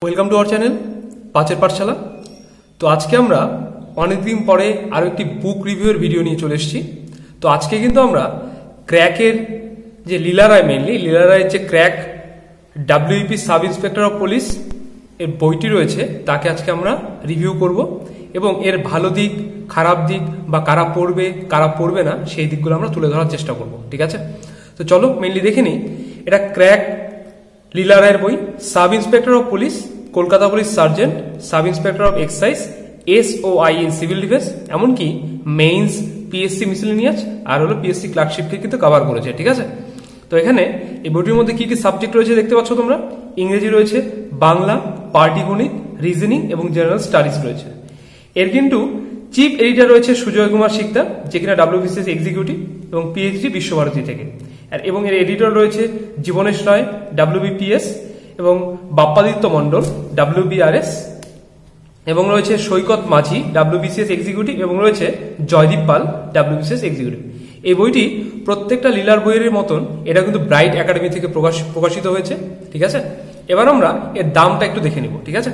Welcome to our channel পাঁচের পাঠশালা। তো আজকে আমরা অনেকদিন পরে আরও একটি বুক রিভিউয়ের ভিডিও নিয়ে চলে এসেছি। তো আজকে কিন্তু আমরা ক্র্যাকের যে লীলা রায়, লীলা রায়ের যে crack WP sub inspector of police এর বইটি রয়েছে তাকে আজকে আমরা রিভিউ করব এবং এর ভালো দিক, খারাপ দিক বা কারা পড়বে না সেই দিকগুলো আমরা তুলে ধরার চেষ্টা করব। ঠিক আছে, তো চলো মেনলি দেখে নিই। এটা ক্র্যাক লীলা রায়ের বই, sub inspector of police, Kolkata police sergeant, sub inspector of excise, SOI in civil defence, এমনকি মেইনস, পিএসসি মিসেলেনিয়াস আর হলো পিএসসি ক্লার্কশিপকে কিন্তু কভার করেছে। ঠিক আছে, তো এখানে এই বইটির মধ্যে কি কি সাবজেক্ট রয়েছে দেখতে পাচ্ছ তোমরা। ইংরেজি রয়েছে, বাংলা, পাটিগণিত, রিজনিং এবং জেনারেল স্টাডিজ রয়েছে। এর কিন্তু চিফ এডিটর রয়েছে সুজয় কুমার শিকদার, যে কিনা WBCS এক্সিকিউটিভ এবং পিএইচডি বিশ্বভারতী থেকে, এবং এর এডিটর রয়েছে জীবনেশ রায়, WBPS, এবং বাপ্পাদিত্য মণ্ডল, WBRS, এবং রয়েছে সৈকত মাঝি, WBCS এক্সিকিউটিভ, এবং রয়েছে জয়দীপ পাল, WBCS এক্সিকিউটিভ। এই বইটি প্রত্যেকটা লীলার বইয়ের মতন এটা কিন্তু ব্রাইট একাডেমি থেকে প্রকাশিত হয়েছে। ঠিক আছে, এবার আমরা এর দামটা একটু দেখে নিব। ঠিক আছে,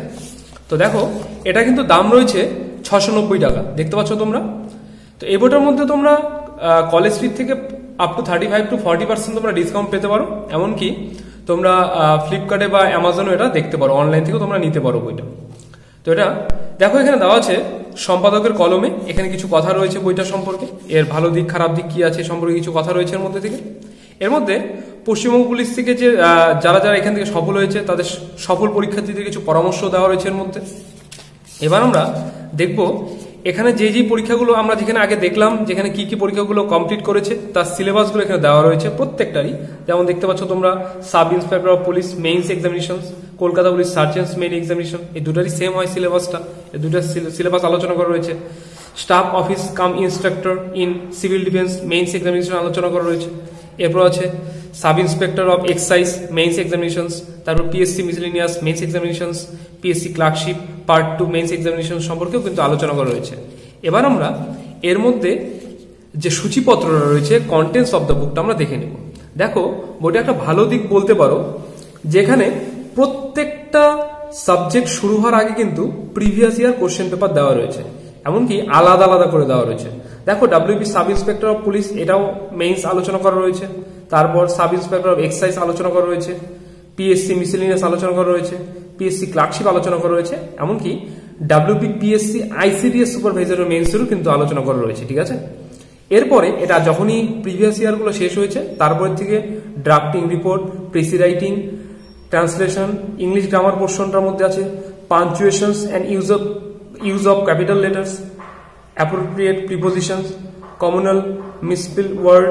তো দেখো এটা কিন্তু দাম রয়েছে 690 টাকা, দেখতে পাচ্ছ তোমরা। তো এই বইটার মধ্যে তোমরা কলেজ স্ট্রিট থেকে আপ টু 35 to 40% তোমরা ডিসকাউন্ট পেতে পারো। এমনকি তোমরা ফ্লিপকার্টে বা অ্যামাজনে এটা দেখতে পারো, অনলাইন থেকেও তোমরা নিতে পারো বইটা। তো এটা দেখো এখানে দেওয়া আছে সম্পাদকের কলমে, এখানে কিছু কথা রয়েছে বইটা সম্পর্কে, এর ভালো দিক খারাপ দিক কি আছে সম্পর্কে কিছু কথা রয়েছে এর মধ্যে থেকে। এর মধ্যে পশ্চিমবঙ্গ পুলিশ থেকে যে যারা এখান থেকে সফল হয়েছে তাদের সফল পরীক্ষার্থীদের কিছু পরামর্শ দেওয়া রয়েছে এর মধ্যে। এবার আমরা দেখব এখানে যে পরীক্ষাগুলো আমরা যেখানে আগে দেখলাম, যেখানে কি কি পরীক্ষাগুলো কমপ্লিট করেছে তার সিলেবাসগুলো এখানে দেওয়া রয়েছে প্রত্যেকটারই। যেমন দেখতে পাচ্ছ তোমরা sub inspector of police mains examination, Kolkata police sergeants main examination, এই দুটারই সেম হয় সিলেবাসটা, এই দুটার সিলেবাস আলোচনা করা রয়েছে। Staff office cum instructor in civil defence mains examination আলোচনা করা রয়েছে। এরপর আছে sub inspector of excise mains examination, তারপর PSC miscellaneous mains examination, PSC clerkship part 2 mains examination সম্পর্কেও কিন্তু আলোচনা করা রয়েছে। এবার আমরা এর মধ্যে যে সূচিপত্রটা রয়েছে, কন্টেন্টস অফ দ্য বুকটা আমরা দেখে নেব। দেখো বইটা একটা ভালো দিক বলতে পারো, যেখানে প্রত্যেকটা সাবজেক্ট শুরু হওয়ার আগে কিন্তু প্রিভিয়াস ইয়ার কোশ্চেন পেপার দেওয়া রয়েছে, এমনকি আলাদা আলাদা করে দেওয়া রয়েছে। দেখো WP sub inspector of police এটাও মেইনস আলোচনা করা রয়েছে, তারপর সাব ইন্সপেক্টর অফ এক্সাইজ আলোচনা করা রয়েছে, পিএসসি মিসেলেনিয়াস আলোচনা করা রয়েছে, পিএসসি ক্লার্কশিপ আলোচনা করা রয়েছে, এমনকি WPPSC ICDS সুপারভাইজার মেইনসেরও কিন্তু আলোচনা করা রয়েছে। ঠিক আছে, এরপরে এটা যখনই প্রিভিয়াস ইয়ারগুলো শেষ হয়েছে তারপর থেকে drafting report, precis writing, translation, English grammar পোর্শনটার মধ্যে আছে punctuations and use of capital letters, appropriate prepositions, commonly misspell word,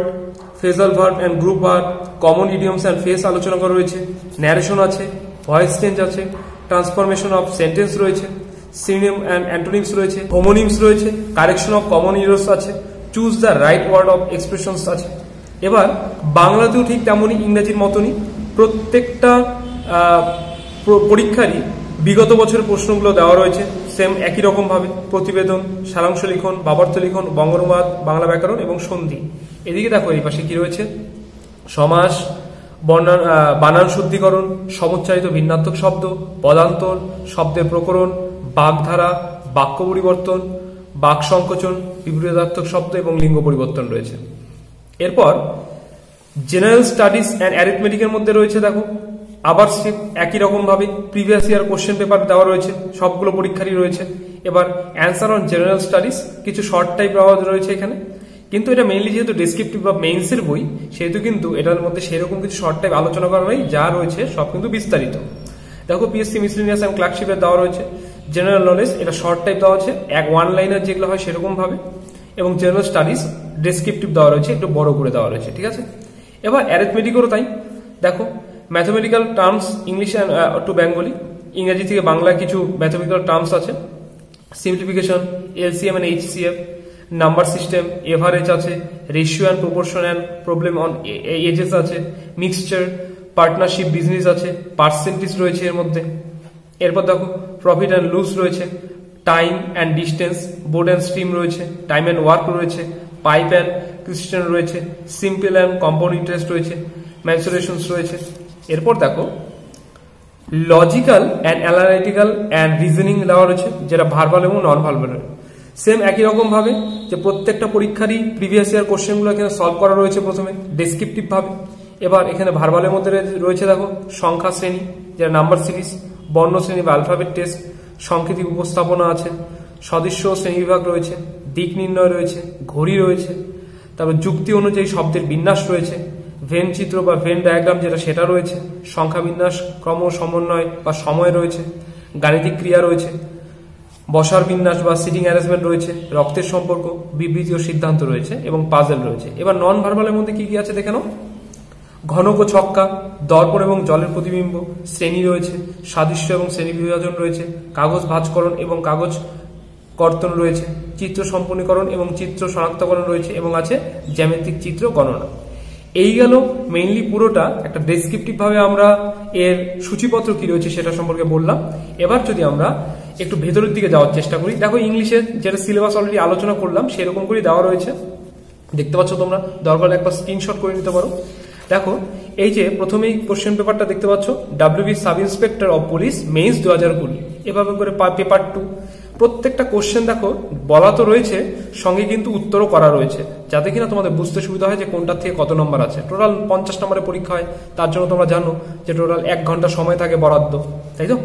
phrasal verb and group verb, common idioms and phrase আলোচনা করা রয়েছে, ন্যারেশন আছে, ভয়েস চেঞ্জ আছে, ট্রান্সফরমেশন অফ সেন্টেন্স রয়েছে, synonym and antonyms রয়েছে, হোমোনিমস রয়েছে, কারেকশন অফ কমন ইরর্স আছে, choose the right word of expressions আছে। এবার বাংলাতেও ঠিক তেমনই, ইংরেজির মতনই প্রত্যেকটা পরীক্ষারই বিগত বছরের প্রশ্নগুলো দেওয়া রয়েছে সেম একই রকম ভাবে। প্রতিবেদন, সারাংশ লিখন, ভাবার্থ লিখন, বঙ্গানুবাদ, বাংলা ব্যাকরণ এবং সন্ধি। এদিকে দেখো এই পাশে কি রয়েছে, সমাস, বানান শুদ্ধিকরণ, সমুচ্চারিত ভিন্নাত্মক শব্দ, পদান্তর, শব্দের প্রকরণ, বাগধারা, বাক্য পরিবর্তন, বাক সংকোচন, বিপরীতার্থক শব্দ এবং লিঙ্গ পরিবর্তন রয়েছে। এরপর জেনারেল স্টাডিজ অ্যান্ড অ্যারিথমেটিকের মধ্যে রয়েছে দেখো আবার একই রকম ভাবে প্রিভিয়াস ইয়ার কোশ্চেন পেপার দেওয়া রয়েছে, সবগুলো পরীক্ষারই রয়েছে। এবার অ্যান্সার অন জেনারেল স্টাডিজ, কিছু শর্ট টাইপ দেওয়া রয়েছে এখানে, কিন্তু এটা মেইনলি যেহেতু ডেসক্রিপটিভ বা মেইনসের বই সেহেতু কিন্তু এটার মধ্যে সেরকম কিছু শর্ট টাইপ আলোচনা করা নেই, যা রয়েছে সব কিন্তু বিস্তারিত। দেখো পিএসসি মিসেলেনিয়াস অ্যান্ড ক্লার্কশিপের দেওয়া রয়েছে জেনারেল নলেজ, এটা শর্ট টাইপ দেওয়া আছে, ওয়ান লাইনার যেগুলো হয় সেরকম ভাবে, এবং জেনারেল স্টাডিজ ডেসক্রিপটিভ দেওয়া রয়েছে, একটু বড় করে দেওয়া রয়েছে। ঠিক আছে, এবার অ্যারিথমেটিকেরও তাই। দেখো mathematical terms English to Bengali, ইংরেজি থেকে বাংলা কিছু ম্যাথমেটিক্যাল টার্মস আছে, simplification, LCM and HCF, number system, average আছে, ratio and proportion and problem on ages আছে, মিক্সচার, পার্টনারশিপ বিজনেস আছে, পার্সেন্টেজ রয়েছে এর মধ্যে। এরপর দেখো প্রফিট অ্যান্ড লুজ রয়েছে, time and distance, boat and stream রয়েছে, টাইম অ্যান্ড ওয়ার্ক রয়েছে, পাইপ অ্যান্ড ক্রিস্টেন রয়েছে, সিম্পল অ্যান্ড কম্পাউন্ড ইন্টারেস্ট রয়েছে, ম্যাচুরেশনস রয়েছে। এরপর দেখো logical and analytical and reasoning দেওয়া রয়েছে, যেটা ভার্বাল এবং নন ভার্বাল। সেম একই রকম ভাবে যে প্রত্যেকটা পরীক্ষারই প্রিভিয়াস ইয়ার কোশ্চেনগুলো এখানে সলভ করা রয়েছে প্রথমে ডেসক্রিপটিভ ভাবে। এবার এখানে ভার্বালের মধ্যে রয়েছে দেখো সংখ্যা শ্রেণী, যেটা নাম্বার সিরিজ, বর্ণ শ্রেণী বা অ্যালফাবেট টেস্ট, সাংকেতিক উপস্থাপনা আছে, সদস্য শ্রেণীবিভাগ রয়েছে, দিক নির্ণয় রয়েছে, ঘড়ি রয়েছে, তারপর যুক্তি অনুযায়ী শব্দের বিন্যাস রয়েছে, ভেন চিত্র বা ভেন ডায়াগ্রাম যেটা সেটা রয়েছে, সংখ্যা বিন্যাস, ক্রম সমন্বয় বা সময় রয়েছে, গাণিতিক ক্রিয়া রয়েছে, বসার বিন্যাস বা সিটিং অ্যারেঞ্জমেন্ট রয়েছে, রক্তের সম্পর্ক, বিবৃতি ও সিদ্ধান্ত রয়েছে এবং পাজেল রয়েছে। এবার নন ভার্বালের মধ্যে কি কি আছে দেখে নাও। ঘনক ও ছক্কা, দর্পণ এবং জলের প্রতিবিম্ব, শ্রেণী রয়েছে, সাদৃশ্য এবং শ্রেণী বিভাজন রয়েছে, কাগজ ভাঁজকরণ এবং কাগজ কর্তন রয়েছে, চিত্র সম্পূর্ণীকরণ এবং চিত্র শনাক্তকরণ রয়েছে এবং আছে জ্যামিতিক চিত্র গণনা। এই গেল মেইনলি পুরোটা একটা ডেসক্রিপটিভ ভাবে আমরা এর সূচিপত্র কি রয়েছে সেটা সম্পর্কে বললাম। এবার যদি আমরা একটু ভেতরের দিকে যাওয়ার চেষ্টা করি, দেখো ইংলিশের যেটা সিলেবাস অলরেডি আলোচনা করলাম সেরকম করে দেওয়া রয়েছে, দেখতে পাচ্ছ তোমরা, দরকার একবার স্ক্রিনশট করে নিতে পারো। দেখো এই যে প্রথমেই কোশ্চেন পেপারটা দেখতে পাচ্ছ, WB sub inspector of police means 2020, এভাবে করে পেপার 2। প্রত্যেকটা কোশ্চেন দেখো বলা তো রয়েছে, সঙ্গে কিন্তু উত্তরও করা রয়েছে, যাতে কিনা তোমাদের বুঝতে সুবিধা হয় যে কোনটার থেকে কত নম্বর আছে। টোটাল 50 নম্বরের পরীক্ষা হয়, তার জন্য তোমরা জানো যে টোটাল 1 ঘন্টা সময় থাকে বরাদ্দ, তাই তো।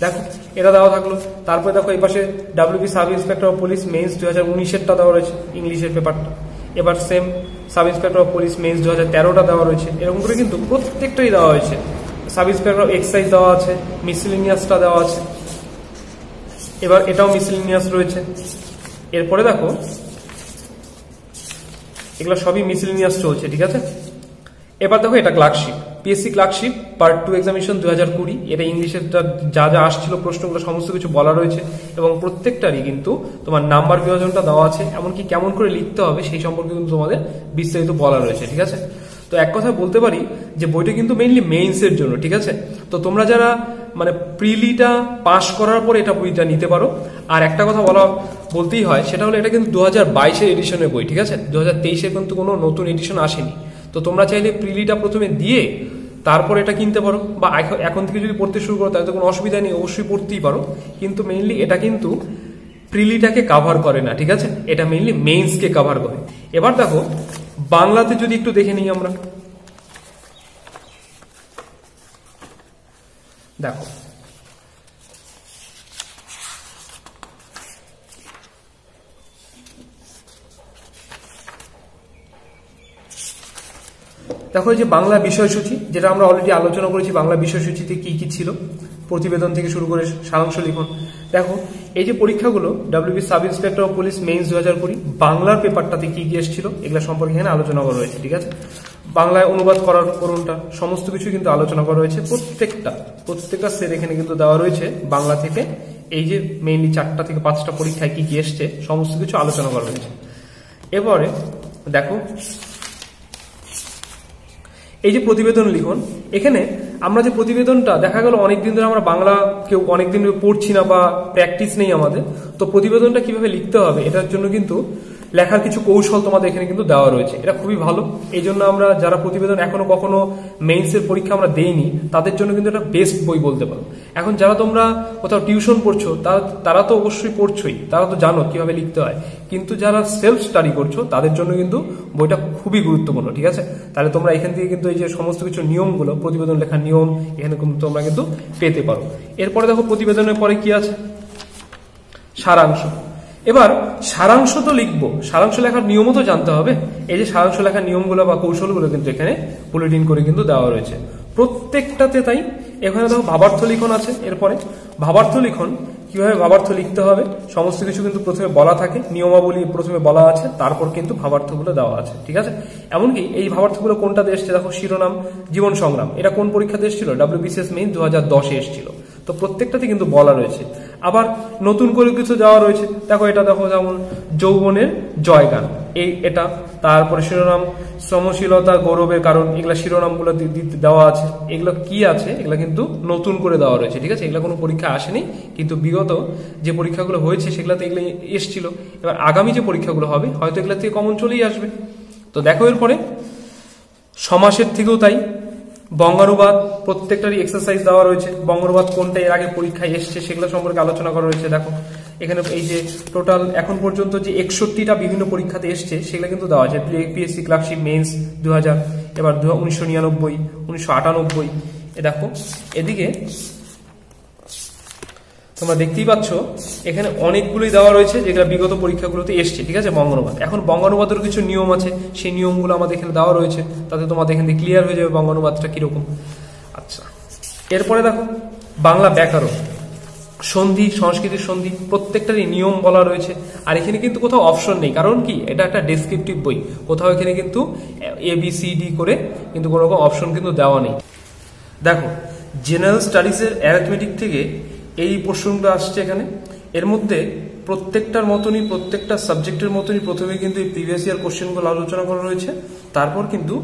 দেখো এটা দেওয়া থাকলো। তারপরে দেখো এই পাশে WB sub inspector of police mains 2019-এরটা দেওয়া রয়েছে, ইংলিশের পেপারটা। এবার same sub inspector of police mains 2013টা দেওয়া রয়েছে। এরকম করে কিন্তু প্রত্যেকটাই দেওয়া হয়েছে। সাব ইন্সপেক্টর এক্সাইজ দেওয়া আছে, মিসেলেনিয়াসটা দেওয়া আছে, এবার এটাও মিসেলেনিয়াস রয়েছে। এরপরে দেখো এগুলো সবই মিসেলেনিয়াস চলছে, ঠিক আছে। এবার দেখো এটা clerkship, PSC clerkship part 2 examination 2020। এটা ইংলিশের যা যা আসছিল প্রশ্নগুলো সমস্ত কিছু বলা রয়েছে এবং প্রত্যেকটারই কিন্তু তোমার নাম্বার বিভাজনটা দেওয়া আছে, এমনকি কেমন করে লিখতে হবে সেই সম্পর্কে কিন্তু তোমাদের বিস্তারিত বলা রয়েছে, ঠিক আছে। তো এক কথা বলতে পারি যে বইটা কিন্তু মেইনলি মেইনসের জন্য, ঠিক আছে। তো তোমরা যারা মানে প্রিলিটা পাস করার পরে এটা বইটা নিতে পারো। আর একটা কথা বলতেই হয়, সেটা হলো এটা কিন্তু 2022-এর এডিশনের বই, ঠিক আছে। 2023-এর কিন্তু কোনো নতুন এডিশন আসেনি। তো তোমরা চাইলে প্রিলিটা প্রথমে দিয়ে তারপর এটা কিনতে পারো, বা এখন থেকে যদি পড়তে শুরু করো তাহলে তো কোনো অসুবিধা নেই, অবশ্যই পড়তেই পারো। কিন্তু মেইনলি এটা কিন্তু প্রিলিটাকে কাভার করে না, ঠিক আছে। এটা মেইনলি মেইনসকে কাভার করে। এবার দেখো বাংলাতে যদি একটু দেখে নিই আমরা, দেখো দেখো এই যে বাংলা বিষয়সূচি, যেটা আমরা অলরেডি আলোচনা করেছি, বাংলা বিষয়সূচিতে কি কি ছিল, প্রতিবেদন থেকে শুরু করে সারাংশ লিখন। দেখো এই যে পরীক্ষাগুলো WB sub inspector of police means 2020 বাংলার পেপারটাতে কি কি এসেছিল এগুলো সম্পর্কে এখানে আলোচনা করা হয়েছে, ঠিক আছে। বাংলায় অনুবাদ করার করণটা সমস্ত কিছু কিন্তু আলোচনা করা হয়েছে। প্রত্যেকটা সেট এখানে কিন্তু দেওয়া রয়েছে বাংলা থেকে। এই যে মেইনলি 4টা থেকে 5টা পরীক্ষায় কি কি এসছে সমস্ত কিছু আলোচনা করা হয়েছে। এবারে দেখো এই যে প্রতিবেদন লিখন, এখানে আমরা যে প্রতিবেদনটা দেখা গেল অনেকদিন ধরে আমরা বাংলা কেউ অনেকদিন পড়ছি না বা প্র্যাকটিস নেই আমাদের, তো প্রতিবেদনটা কিভাবে লিখতে হবে এটার জন্য কিন্তু লেখার কিছু কৌশল তোমাদের এখানে কিন্তু দেওয়া রয়েছে। এটা খুবই ভালো। এই জন্য আমরা যারা প্রতিবেদন এখনো কখনো মেইনসের পরীক্ষা আমরা দেইনি তাদের জন্য কিন্তু এটা বেস্ট বই বলতে পারো। এখন যারা তোমরা কোথাও টিউশন পড়ছো তারা তো অবশ্যই পড়ছোই, তারা তো জানো কিভাবে লিখতে হয়, কিন্তু যারা সেলফ স্টাডি করছো তাদের জন্য কিন্তু বইটা খুবই গুরুত্বপূর্ণ, ঠিক আছে। তাহলে তোমরা এখান থেকে কিন্তু এই যে সমস্ত কিছু নিয়মগুলো, প্রতিবেদন লেখার নিয়ম এখানে তোমরা কিন্তু পেতে পারো। এরপরে দেখো প্রতিবেদনের পরে কি আছে, সারাংশ। এবার সারাংশ তো লিখবো, সারাংশ লেখার নিয়মও তো জানতে হবে। এই যে সারাংশ লেখার নিয়মগুলো বা কৌশলগুলো কিন্তু এখানে বুলেটিন করে কিন্তু দেওয়া রয়েছে প্রত্যেকটাতে। তাই এখানে দেখো ভাবার্থ লিখন আছে। এরপরে ভাবার্থ লিখন, কিভাবে ভাবার্থ লিখতে হবে সমস্ত কিছু কিন্তু প্রথমে বলা থাকে, নিয়মাবলী প্রথমে বলা আছে, তারপর কিন্তু ভাবার্থগুলো দেওয়া আছে, ঠিক আছে। এমনকি এই ভাবার্থগুলো কোনটাতে এসছে দেখো, শিরোনাম জীবন সংগ্রাম, এটা কোন পরীক্ষাতে এসেছিল, ডাব্লিউবিসিএস মেইন 2010-এ এসেছিল। তো প্রত্যেকটাতে কিন্তু বলা রয়েছে। আবার নতুন করে কিছু দেওয়া রয়েছে, দেখো এটা দেখো যেমন যৌবনের জয়গান, এটা। তারপরে শিরোনাম শ্রমশীলতা গৌরবের কারণ, এগুলা শিরোনামগুলো দেওয়া আছে। এগুলো কি আছে, এগুলো কিন্তু নতুন করে দেওয়া রয়েছে, ঠিক আছে। এগুলো কোনো পরীক্ষা আসেনি, কিন্তু বিগত যে পরীক্ষাগুলো হয়েছে সেগুলোতে এগুলো এসেছিল। এবার আগামী যে পরীক্ষাগুলো হবে হয়তো এগুলো থেকে কমন চলেই আসবে। তো দেখো এরপরে সমাসের থেকেও তাই, বঙ্গানুবাদ প্রত্যেকটারই এক্সারসাইজ দেওয়া রয়েছে। বঙ্গানুবাদ কোনটা এর আগে পরীক্ষায় এসছে সেগুলো সম্পর্কে আলোচনা করা রয়েছে। দেখো এখানে এই যে টোটাল এখন পর্যন্ত যে 61টা বিভিন্ন পরীক্ষাতে এসছে সেগুলো কিন্তু দেওয়া আছে। পিএসসি ক্লার্কশিপ মেন্স 2000, এবার 1999, 1998। এ দেখো এদিকে তোমরা দেখতেই পাচ্ছ এখানে অনেকগুলোই দেওয়া রয়েছে যেগুলো বিগত পরীক্ষাগুলোতে এসছে, ঠিক আছে। বঙ্গানুবাদ, এখন বঙ্গানুবাদের কিছু নিয়ম আছে, সেই নিয়মগুলো আমাদের এখানে দেওয়া রয়েছে, তাতে তোমাদের এখানে ক্লিয়ার হয়ে যাবে বঙ্গানুবাদটা কিরকম। আচ্ছা, এরপরে দেখো বাংলা ব্যাকরণ, সন্ধি, সংস্কৃতির সন্ধি, প্রত্যেকটারই নিয়ম বলা রয়েছে। আর এখানে কিন্তু কোথাও অপশন নেই, কারণ কি এটা একটা ডেসক্রিপটিভ বই, কোথাও এখানে কিন্তু ABCD করে কিন্তু কোনো রকম অপশন কিন্তু দেওয়া নেই। দেখো জেনারেল স্টাডিজের অ্যারিথমেটিক থেকে এই প্রশ্নগুলো আসছে এখানে। এর মধ্যে প্রত্যেকটার মতনই, প্রত্যেকটা সাবজেক্টের মতনই প্রথমে কিন্তু এই প্রিভিয়াস ইয়ার কোশ্চেনগুলো আলোচনা করা রয়েছে, তারপর কিন্তু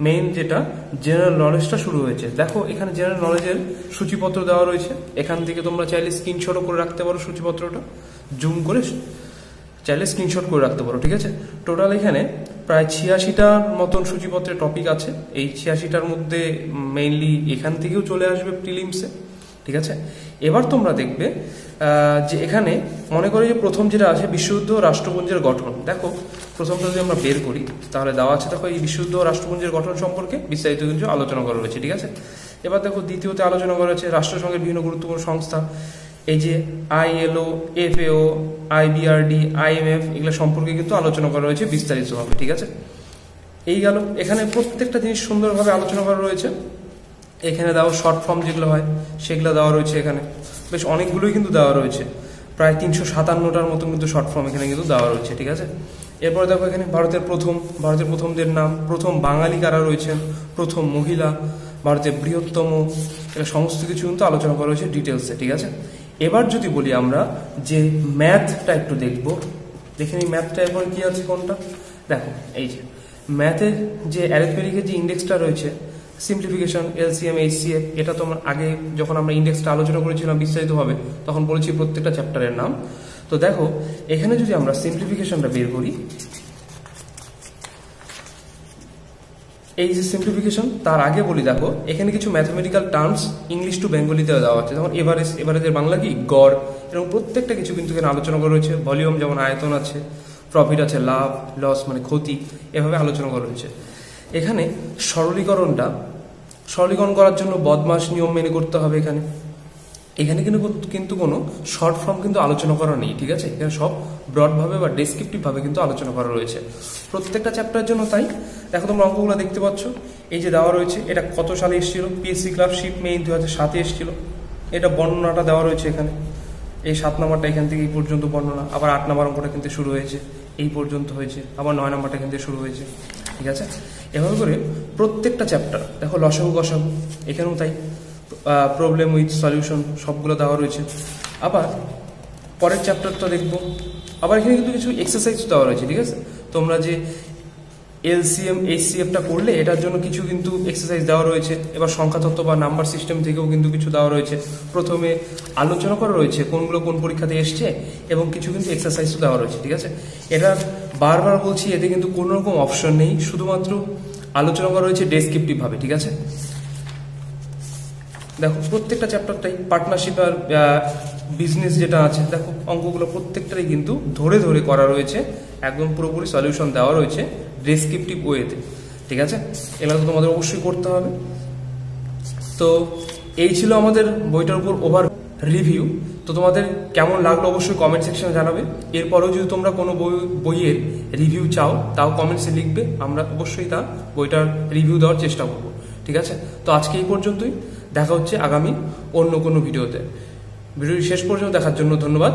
মেইন যেটা জেনারেল নলেজটা শুরু হয়েছে। দেখো এখানে জেনারেল নলেজের সূচিপত্র দেওয়া রয়েছে, এখান থেকে তোমরা চাইলে স্ক্রিনশটও করে রাখতে পারো, সূচিপত্রটা জুম করে চাইলে স্ক্রিনশট করে রাখতে পারো, ঠিক আছে। টোটাল এখানে প্রায় 86টার মতন সূচিপত্রের টপিক আছে। এই 86টার মধ্যে মেইনলি এখান থেকেও চলে আসবে প্রিলিমসে, ঠিক আছে। এবার তোমরা দেখবে যে এখানে মনে করি যে প্রথম যেটা আছে বিশ্বযুদ্ধ ও রাষ্ট্রপুঞ্জের গঠন। দেখো প্রথমটা যদি আমরা বের করি তাহলে দেওয়া আছে, দেখো এই বিশ্বযুদ্ধ ও রাষ্ট্রপুঞ্জের গঠন সম্পর্কে বিস্তারিত কিছু আলোচনা করা রয়েছে, ঠিক আছে। এবার দেখো দ্বিতীয়তে আলোচনা করা হয়েছে রাষ্ট্রসংঘের বিভিন্ন গুরুত্বপূর্ণ সংস্থা, এই যে ILO, FAO, IBRD, IMF, এগুলো সম্পর্কে কিন্তু আলোচনা করা হয়েছে বিস্তারিতভাবে, ঠিক আছে। এই গেল, এখানে প্রত্যেকটা জিনিস সুন্দরভাবে আলোচনা করা রয়েছে। এখানে দেওয়া শর্ট ফর্ম যেগুলো হয় সেগুলো দেওয়া রয়েছে, এখানে বেশ অনেকগুলোই কিন্তু দেওয়া রয়েছে, প্রায় 357টার মতন কিন্তু শর্ট ফর্ম এখানে কিন্তু দেওয়া রয়েছে, ঠিক আছে। এরপরে দেখো এখানে ভারতের প্রথমদের নাম, প্রথম বাঙালি কারা রয়েছেন, প্রথম মহিলা, ভারতের বৃহত্তম, এটা সমস্ত কিছু কিন্তু আলোচনা করা হয়েছে ডিটেলসে, ঠিক আছে। এবার যদি বলি আমরা যে ম্যাথটা একটু দেখবো, দেখে নিই ম্যাথটা এরপরে কি আছে কোনটা। দেখো এই যে ম্যাথের যে অ্যারিথমেটিকের যে ইন্ডেক্সটা রয়েছে, সিম্পলিফিকেশন, LCM, HCF, এটা তোমরা আগে যখন আমরা ইন্ডেক্সটা আলোচনা করেছিলাম বিস্তারিতভাবে তখন বলেছি প্রত্যেকটা চ্যাপ্টারের নাম। তো দেখো এখানে যদি আমরা সিম্পলিফিকেশনটা বের করি, এই যে সিম্পলিফিকেশন, তার আগে বলি দেখো এখানে কিছু ম্যাথমেটিক্যাল টার্মস ইংলিশ টু বেঙ্গলিতে দেওয়া আছে, যেমন এভারেজের বাংলা কি গড়, এবং প্রত্যেকটা কিছু কিন্তু এখানে আলোচনা করা রয়েছে। ভলিউম যেমন আয়তন আছে, প্রফিট আছে লাভ, লস মানে ক্ষতি, এভাবে আলোচনা করা রয়েছে। এখানে সরলীকরণ করার জন্য বদমাশ নিয়ম মেনে করতে হবে। এখানে কিন্তু কোনো শর্ট ফর্ম কিন্তু আলোচনা করা নেই, ঠিক আছে। এখানে সব ব্রডভাবে বা ডেসক্রিপটিভভাবে কিন্তু আলোচনা করা রয়েছে প্রত্যেকটা চ্যাপ্টারের জন্য। তাই দেখো তোমরা অঙ্কগুলো দেখতে পাচ্ছ, এই যে দেওয়া রয়েছে এটা কত সালে এসেছিল, PSC ক্লার্কশিপ মেইন 2007-এ এসেছিল, এটা বর্ণনাটা দেওয়া রয়েছে এখানে। এই 7 নম্বরটা এখান থেকে এই পর্যন্ত বর্ণনা, আবার 8 নম্বর অঙ্কটা কিন্তু শুরু হয়েছে, এই পর্যন্ত হয়েছে, আবার 9 নম্বরটা কিন্তু শুরু হয়েছে, ঠিক আছে। এভাবে করে প্রত্যেকটা চ্যাপ্টার দেখো, লসাগু গসাগু এখানেও তাই, প্রবলেম উইথ সলিউশন সবগুলো দেওয়া রয়েছে। আবার পরের চ্যাপ্টারটা দেখবো, আবার এখানে কিন্তু কিছু এক্সারসাইজ দেওয়া রয়েছে, ঠিক আছে। তোমরা যে LCM, HCFটা করলে এটার জন্য কিছু কিন্তু এক্সারসাইজ দেওয়া রয়েছে। এবার সংখ্যাতত্ত্ব বা নাম্বার সিস্টেম থেকেও কিন্তু কিছু দেওয়া রয়েছে। প্রথমে আলোচনা করা রয়েছে কোনগুলো কোন পরীক্ষাতে এসছে, এবং কিছু কিন্তু এক্সারসাইজও দেওয়া রয়েছে, ঠিক আছে। এটা বারবার বলছি, এতে কিন্তু কোনো রকম অপশন নেই, শুধুমাত্র আলোচনা করা রয়েছে ডেসক্রিপটিভভাবে, ঠিক আছে। দেখো প্রত্যেকটা চ্যাপ্টারটাই পার্টনারশিপ আর বিজনেস যেটা আছে, দেখো অঙ্কগুলো প্রত্যেকটাই কিন্তু ধরে ধরে করা রয়েছে, একদম পুরোপুরি সলিউশন দেওয়া রয়েছে ডেসক্রিপটিভ ওয়েতে, ঠিক আছে। এগুলো তো তোমাদের অবশ্যই করতে হবে। তো এই ছিল আমাদের বইটার উপর ওভার রিভিউ। তো তোমাদের কেমন লাগলো অবশ্যই কমেন্ট সেকশনে জানাবে। এরপরেও যদি তোমরা কোনো বইয়ের রিভিউ চাও তাও কমেন্টসে লিখবে, আমরা অবশ্যই তা বইটার রিভিউ দেওয়ার চেষ্টা করবো, ঠিক আছে। তো আজকে এই পর্যন্তই, দেখা হচ্ছে আগামী অন্য কোনো ভিডিওতে। ভিডিওটি শেষ পর্যন্ত দেখার জন্য ধন্যবাদ।